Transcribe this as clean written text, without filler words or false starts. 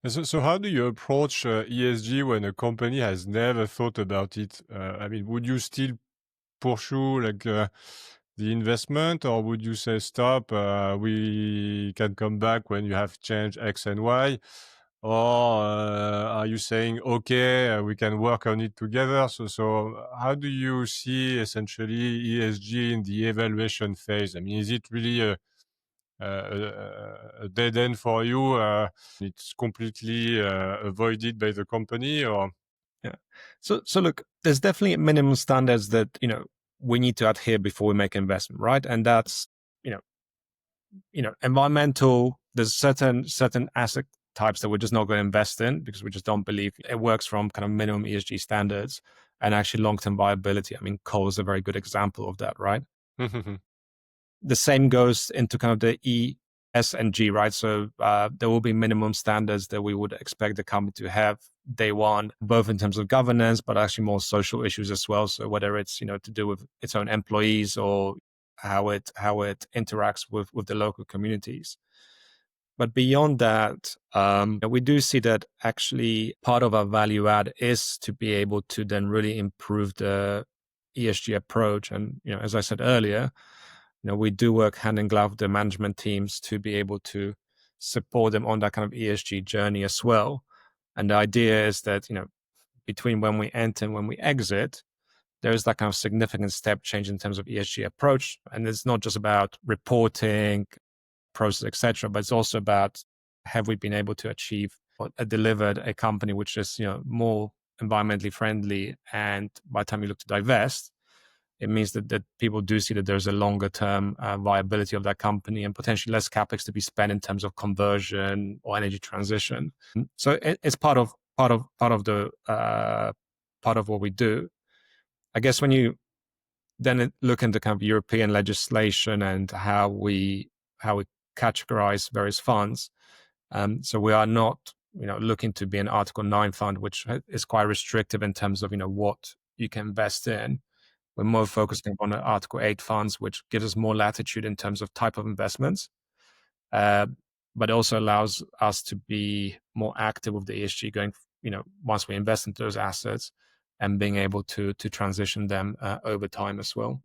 So how do you approach ESG when a company has never thought about it? I mean, would you still pursue the investment, or would you say stop? We can come back when you have changed X and Y, or are you saying okay, we can work on it together? So how do you see essentially ESG in the evaluation phase? I mean, is it really a dead end for you? It's completely avoided by the company, or Yeah. So look, there's definitely minimum standards that, we need to adhere before we make investment, right? And that's, you know, environmental. There's certain asset types that we're just not going to invest in because we just don't believe it works from kind of minimum ESG standards and actually long-term viability. I mean, coal is a very good example of that, right? The same goes into kind of the E, S, and G, right? So there will be minimum standards that we would expect the company to have day one, both in terms of governance, but actually more social issues as well. So whether it's to do with its own employees or how it interacts with the local communities. But beyond that, we do see that actually part of our value add is to be able to then really improve the ESG approach. And as I said earlier, we do work hand in glove with the management teams to be able to support them on that kind of ESG journey as well. And the idea is that, between when we enter and when we exit, there's that kind of significant step change in terms of ESG approach. And it's not just about reporting, process, etc., but it's also about have we been able to achieve or delivered a company which is, more environmentally friendly. And by the time you look to divest, it means that people do see that there's a longer term viability of that company and potentially less capex to be spent in terms of conversion or energy transition. So it's part of what we do. I guess when you then look into kind of European legislation and how we categorize various funds, so we are not looking to be an Article 9 fund, which is quite restrictive in terms of what you can invest in. We're more focusing on Article 8 funds, which gives us more latitude in terms of type of investments, but also allows us to be more active with the ESG going, once we invest into those assets and being able to transition them over time as well.